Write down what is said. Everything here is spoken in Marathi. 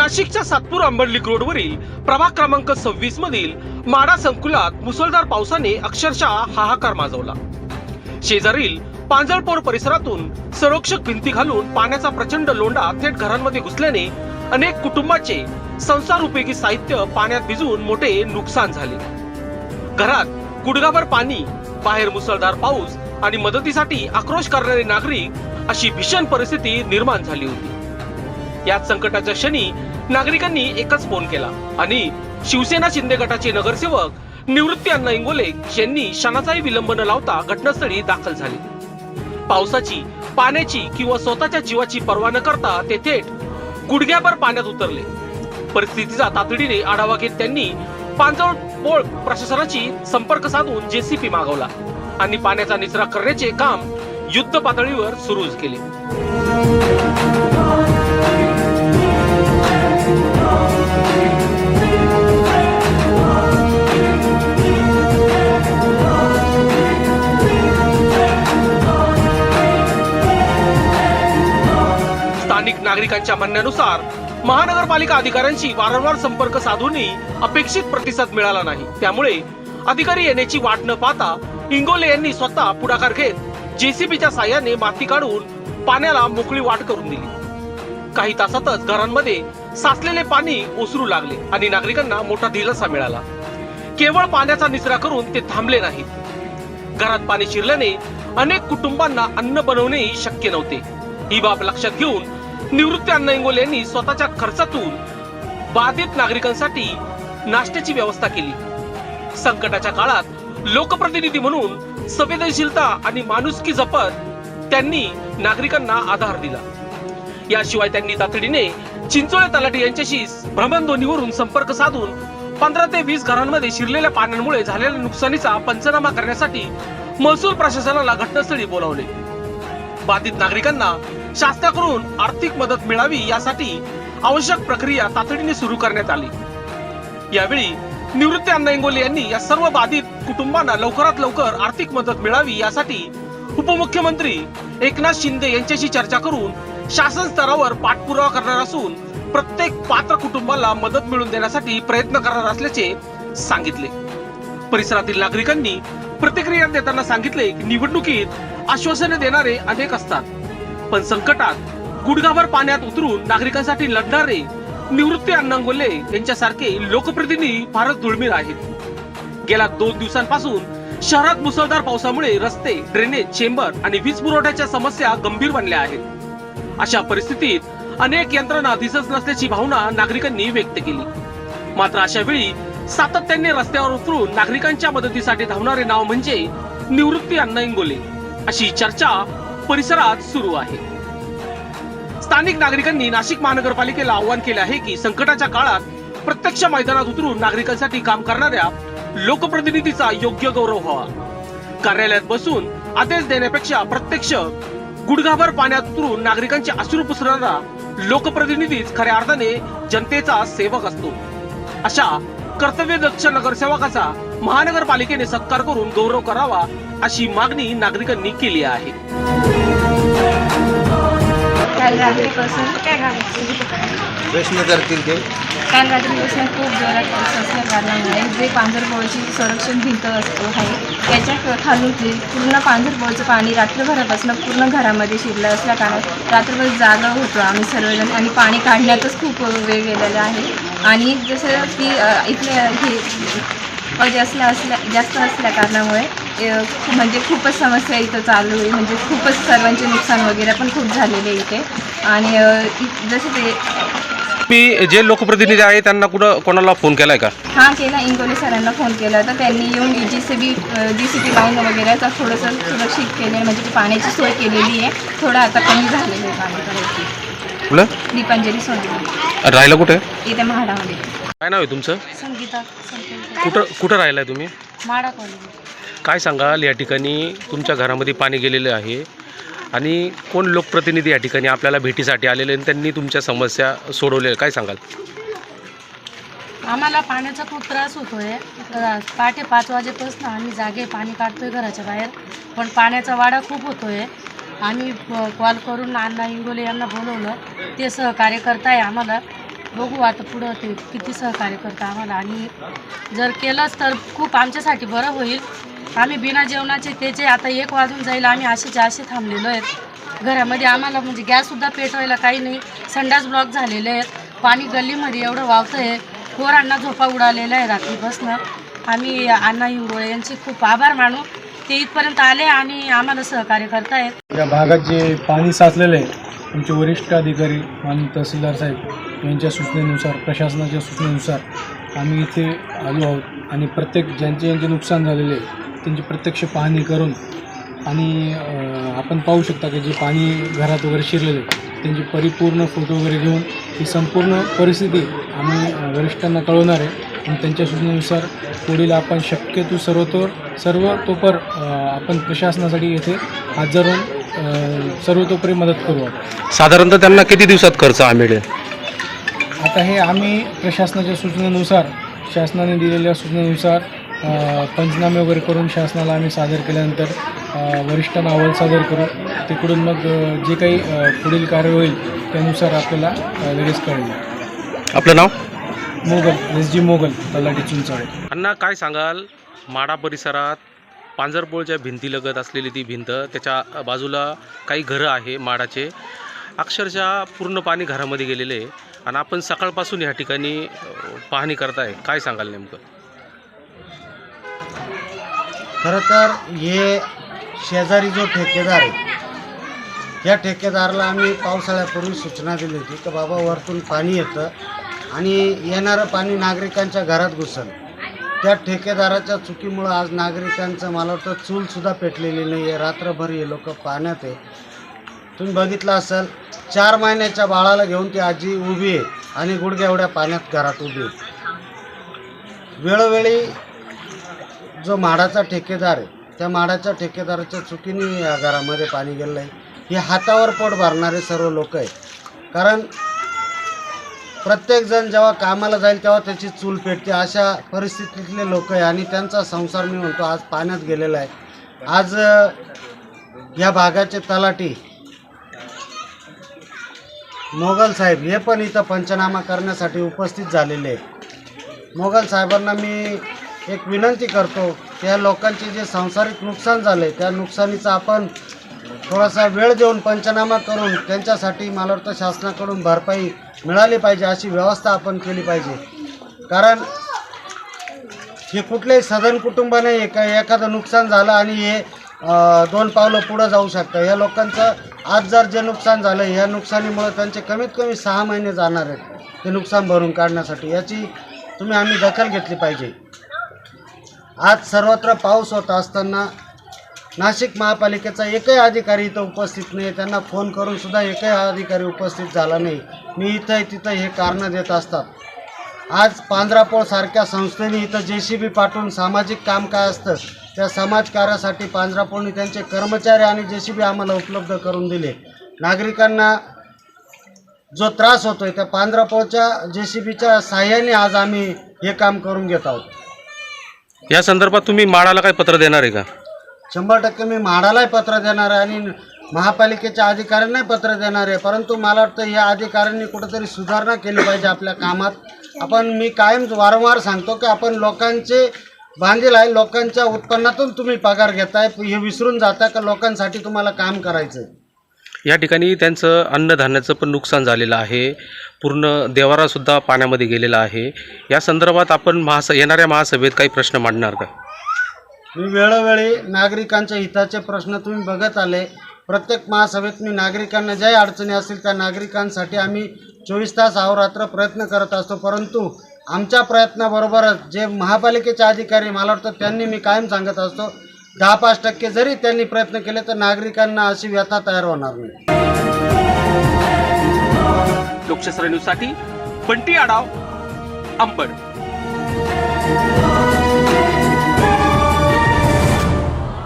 नाशिकच्या सातपूर अंबरलिक रोडवरील प्रभाग क्रमांक 26 मधील माडा संकुलात मुसळधार पावसाने अक्षरशः हाहाकार माजवला। शेजारील पांजळपोर परिसरातून संरक्षक भिंती घालून पाण्याचा प्रचंड लोंढा थेट घरांमध्ये घुसल्याने अनेक कुटुंबाचे संसार उपयोगी साहित्य पाण्यात भिजून मोठे नुकसान झाले। घरात गुडघाभर पाणी, बाहेर मुसळधार पाऊस आणि मदतीसाठी आक्रोश करणारे नागरिक अशी भीषण परिस्थिती निर्माण झाली होती। याच संकटाच्या क्षणी नागरिकांनी एकच फोन केला आणि शिवसेना शिंदे गटाचे नगरसेवक निवृत्ती अण्णा इंगोले यांनी क्षणाचाही विलंब न लावता घटनास्थळी दाखल झाले। पावसाची, पाण्याची किंवा स्वतःच्या जीवाची पर्वा न करता ते थेट गुडघ्याभर पाण्यात उतरले। परिस्थितीचा तातडीने आढावा घेत त्यांनी पांजळपोळ प्रशासनाची संपर्क साधून जेसीपी मागवला आणि पाण्याचा निचरा करण्याचे काम युद्ध पातळीवर सुरू केले। स्थानिक नागरिकांच्या म्हणण्यानुसार महानगरपालिका अधिकाऱ्यांशी वारंवार संपर्क साधूनही अपेक्षित प्रतिसाद मिळाला नाही। त्यामुळे अधिकारी येण्याची वाट न पाहता इंगोले यांनी स्वतः पुढाकार घेत जेसीबीच्या साहाय्याने माती काढून पाण्याला मोकळी वाट करून दिली। काही तासातच घरांमध्ये साचलेले पाणी ओसरू लागले आणि नागरिकांना मोठा दिलासा मिळाला। केवळ पाण्याचा निचरा करून ते थांबले नाहीत। घरात पाणी शिरल्याने अनेक कुटुंबांना अन्न बनवणेही शक्य नव्हते। ही बाब लक्षात घेऊन निवृत्ती अण्णा इंगोले यांनी स्वतःच्या खर्चातून बाधित नागरिकांसाठी नाश्त्याची व्यवस्था केली। संकटाच्या काळात लोकप्रतिनिधी म्हणून संवेदनशीलता आणि माणुसकी जपत त्यांनी नागरिकांना आधार दिला। याशिवाय त्यांनी तातडीने चिंचोळे तलाठी यांच्याशी भ्रमणध्वनीवरून संपर्क साधून 15 ते 20 घरांमध्ये शिरलेल्या पाण्यामुळे झालेल्या नुकसानीचा पंचनामा करण्यासाठी महसूल प्रशासनाला घटनास्थळी बोलावले। बाधित नागरिकांना शासनाकडून आर्थिक मदत मिळावी यासाठी आवश्यक प्रक्रिया तातडीने सुरू करण्यात आली। यावेळी निवृत्ती अण्णा इंगोले यांनी या सर्व बाधित कुटुंबांना लवकरात लवकर आर्थिक मदत मिळावी यासाठी उपमुख्यमंत्री एकनाथ शिंदे यांच्याशी चर्चा करून शासन स्तरावर पाठपुरावा करणार असून प्रत्येक पात्र कुटुंबाला मदत मिळवून देण्यासाठी प्रयत्न करणार असल्याचे सांगितले। परिसरातील नागरिकांनी प्रतिक्रिया देताना सांगितले की निवडणुकीत आश्वासने देणारे अनेक असतात, पण संकटात गुडघाभर पाण्यात उतरून नागरिकांसाठी लढणारे निवृत्ती अण्णा इंगोले यांच्यासारखे लोकप्रतिनिधी फारच दुर्मिळ आहेत। गेल्या 2 दिवसांपासून शहरात मुसळधार पावसामुळे रस्ते, ड्रेनेज, चेंबर आणि वीज पुरवठ्याच्या समस्या गंभीर बनल्या आहेत। अशा परिस्थितीत अनेक यंत्रणा दिसत नसल्याची भावना नागरिकांनी व्यक्त केली। मात्र अशा वेळी सातत्याने रस्त्यावर उतरून नागरिकांच्या मदतीसाठी धावणारे नाव म्हणजे निवृत्ती अण्णा इंगोले अशी चर्चा परिसरात सुरू आहे। स्थानिक नागरिकांनी नाशिक महानगरपालिकेला आवाहन केले आहे की संकटाच्या काळात प्रत्यक्ष मैदानात उतरून नागरिकांसाठी काम करणाऱ्या लोकप्रतिनिधीचा योग्य गौरव व्हावा। कार्यालयात बसून आदेश देण्यापेक्षा प्रत्यक्ष गुडघाभर पाण्यात उतरून नागरिकांचे अश्रू पुसणारा लोकप्रतिनिधीच खऱ्या अर्थाने जनतेचा सेवक असतो। अशा कर्तव्यदक्ष नगरसेवकाचा महानगरपालिकेने सत्कार करून गौरव करावा अशी मागणी नागरिकांनी केली आहे। प्रश्न करतील ते काल रात्रीपासून खूप जोरात पाऊस असल्या कारणामुळे जे पांजरपोळची संरक्षण भिंत आहे त्याच्या खालून पूर्ण पांजरपोळचं पाणी रात्रभरापासून पूर्ण घरामध्ये शिरलं असल्या कारणात रात्रभर जागा होतो आम्ही सर्वजण आणि पाणी काढण्यातच खूप वेळ गेलेला आहे। आणि जसं की इथले हे जास्त असल्या कारणामुळे म्हणजे खूपच समस्या इथं चालू आहे। म्हणजे खूपच सर्वांचे नुकसान वगैरे पण खूप झालेले इथे। आणि जसं ते मी जे लोकप्रतिनिधी आहे त्यांना कोणाला फोन केलाय का? हां केला, इंगोले सरांना फोन केला होता। त्यांनी येऊन जेसीबी लावून वगैरे थोडंसं सुरक्षित केलं, म्हणजे पाण्याची सोय केलेली आहे। थोडं आता कमी झालेलं आहे पाणी करायची। दीपांजली सोनवणे राहायला कुठे? इथे म्हाडामध्ये। काय नाव आहे तुमचं? संगीता। कुठं राहिलाय तुम्ही? म्हाडा कॉलेज। काय सांगाल, या ठिकाणी तुमच्या घरामध्ये पाणी गेलेलं आहे आणि कोण लोकप्रतिनिधी या ठिकाणी आपल्याला भेटीसाठी आलेले आणि त्यांनी तुमच्या समस्या सोडवल्या, काय सांगाल? आम्हाला पाण्याचा खूप त्रास होतोय। पहाटे 5 वाजेपासून आम्ही जागे पाणी काढतोय घराच्या बाहेर, पण पाण्याचा वाडा खूप होतोय। आम्ही कॉल करून अण्णा इंगोले यांना बोलवलं, ते सहकार्य करताय आम्हाला। बघू आता पुढं ते किती सहकार्य करतं आम्हाला, आणि जर केलंच तर खूप आमच्यासाठी बरं होईल. आम्ही बिना जेवणाचे त्याचे आता 1 वाजून जाईल, आम्ही असे थांबलेलो आहेत घरामध्ये. आम्हाला म्हणजे गॅससुद्धा पेटवायला काही नाही, संडास ब्लॉक झालेले आहेत, पाणी गल्लीमध्ये एवढं वावतं आहे, पोरांना झोपा उडालेला आहे रात्रीपासून. आम्ही अण्णा हिंगोळे यांचे खूप आभार मानू, ते इथपर्यंत आले आणि आम्हाला सहकार्य करतायत. या भागात जे पाणी साचलेलं आहे, आमचे वरिष्ठ अधिकारी माननीय तहसीलदार साहेब यांच्या सूचनेनुसार, प्रशासनाच्या सूचनेनुसार आम्ही इथे आलो आहोत आणि प्रत्येक ज्यांचे नुकसान झालेले आहे त्यांची प्रत्यक्ष पाहणी करून, आणि आपण पाहू शकता की जे पाणी घरात वगैरे शिरलेले त्यांची परिपूर्ण फोटो वगैरे घेऊन ही संपूर्ण परिस्थिती आम्ही वरिष्ठांना कळवणार आहे, आणि त्यांच्या सूचनेनुसार पुढील आपण शक्यतो सर्वतोपर आपण प्रशासनासाठी येथे हजर राहून सर्वतोपरी मदत करू. साधारणतः त्यांना किती दिवसात खर्च मिळेल? आता हे आम्ही प्रशासनाच्या सूचनेनुसार, शासनाने दिलेल्या सूचनेनुसार पंचनामे वगैरे करून शासनाला आम्ही सादर केल्यानंतर वरिष्ठांना अहवाल सादर करू. तिकडून मग जे काही पुढील कार्य होईल त्यानुसार आपल्याला लगेच कळेल. आपलं नाव? मोगल, SG मोगल, तलाठी चिंचाळे. अण्णा, काय सांगाल, माडा परिसरात पांजरपोळच्या भिंतीलगत असलेली ती भिंत, त्याच्या बाजूला काही घरं आहे माडाचे, अक्षरशः पूर्ण पाणी घरामध्ये गेलेले आहे, आणि आपण सकाळपासून या ठिकाणी पाहणी करताय, काय सांगाल नेमकं? खरं तर हे शेजारी जो ठेकेदार आहे, या ठेकेदाराला आम्ही पावसाळ्यापूर्वी सूचना दिली होती की बाबा वरतून पाणी येतं आणि येणारं पाणी नागरिकांच्या घरात घुसल. त्या ठेकेदाराच्या चुकीमुळं आज नागरिकांचं, मला वाटतं, चूलसुद्धा पेटलेली नाही आहे. रात्रभर हे लोक पाण्यात आहे. तुम्ही बघितलं असेल, 4 महिन्याच्या बाळाला घेऊन ती आजी उभी आहे आणि गुडघ्या एवढ्या पाण्यात घरात उभी आहे. वेळोवेळी जो माडाचा ठेकेदार आहे, त्या माडाच्या ठेकेदाराच्या चुकीने या घरामध्ये पाणी गेलं आहे. हे हातावर पोट भरणारे सर्व लोक आहे. कारण प्रत्येकजण जेव्हा कामाला जाईल तेव्हा त्याची चूल पेटते, अशा परिस्थितीतले लोक आहे, आणि त्यांचा संसार, मी म्हणतो, आज पाण्यात गेलेला आहे. आज या भागाचे तलाठी मोगल साहेब हे पण इथं पंचनामा करण्यासाठी उपस्थित झालेले आहेत. मोगल साहेबांना मी एक विनंती करतो, त्या लोकांचे जे सांसारिक नुकसान झाले, त्या नुकसानीचा आपण थोडासा वेळ देऊन पंचनामा करून त्यांच्यासाठी, मला वाटतं, शासनाकडून भरपाई मिळाली पाहिजे, अशी व्यवस्था आपण केली पाहिजे. कारण हे कुठलेही सदन कुटुंब नाही का एखादं नुकसान झालं आणि हे 2 पावलं पुढं जाऊ शकतं. या लोकांचं आज जर जे नुकसान झालं, या नुकसानीमुळे त्यांचे कमीत कमी 6 महिने जाणार आहेत ते नुकसान भरून काढण्यासाठी. याची आम्ही दखल घेतली पाहिजे. आज सर्वत्र पाऊस होत असताना नाशिक महापालिकेचा एकही अधिकारी इथं उपस्थित नाही. त्यांना फोन करून सुद्धा एकही अधिकारी उपस्थित झाला नाही. मी इथं तिथं हे कारणं देत असतात. आज पांजरापोळ सारख्या संस्थेने इथं JCB पाठवून सामाजिक काम काय असतं त्या समाजकार्यासाठी पांजरापोळनी त्यांचे कर्मचारी आणि JCB आम्हाला उपलब्ध करून दिले. नागरिकांना जो त्रास होतोय त्या पांजरापोळच्या JCBच्या साहाय्याने आज आम्ही हे काम करून घेत आहोत. या संदर्भात तुम्ही माडाला काय पत्र देणार आहे का? 100% मी म्हाडालाही पत्र देणार आहे आणि महापालिकेच्या अधिकाऱ्यांनाही पत्र देणार आहे. परंतु मला वाटतं या अधिकाऱ्यांनी कुठेतरी सुधारणा केली पाहिजे आपल्या कामात. मी कायम वारंवार सांगतो की आपण लोकांचे बांधील आहे, लोकांच्या उत्पन्नातून तुम्ही पगार घेताय, हे विसरून जाता का लोकांसाठी तुम्हाला काम करायचं. या ठिकाणी त्यांचं अन्नधान्याचं पण नुकसान झालेलं आहे, पूर्ण देवारासुद्धा पाण्यामध्ये गेलेला आहे. या संदर्भात आपण येणाऱ्या महासभेत काही प्रश्न मांडणार का? मी वेळोवेळी नागरिकांच्या हिताचे प्रश्न तुम्ही बघत आले. प्रत्येक महासभेत मी नागरिकांना ज्याही अडचणी असतील त्या नागरिकांसाठी आम्ही 24 तास अहोरात्र प्रयत्न करत असतो. परंतु आमच्या प्रयत्नाबरोबरच जे महापालिकेचे अधिकारी, मला वाटतं, त्यांनी, मी कायम सांगत असतो, 10-5% जरी त्यांनी प्रयत्न केले तर नागरिकांना अशी व्यथा तयार होणार नाही. लोकशास्त्र न्यूजसाठी बंटी आडाव, अंबड.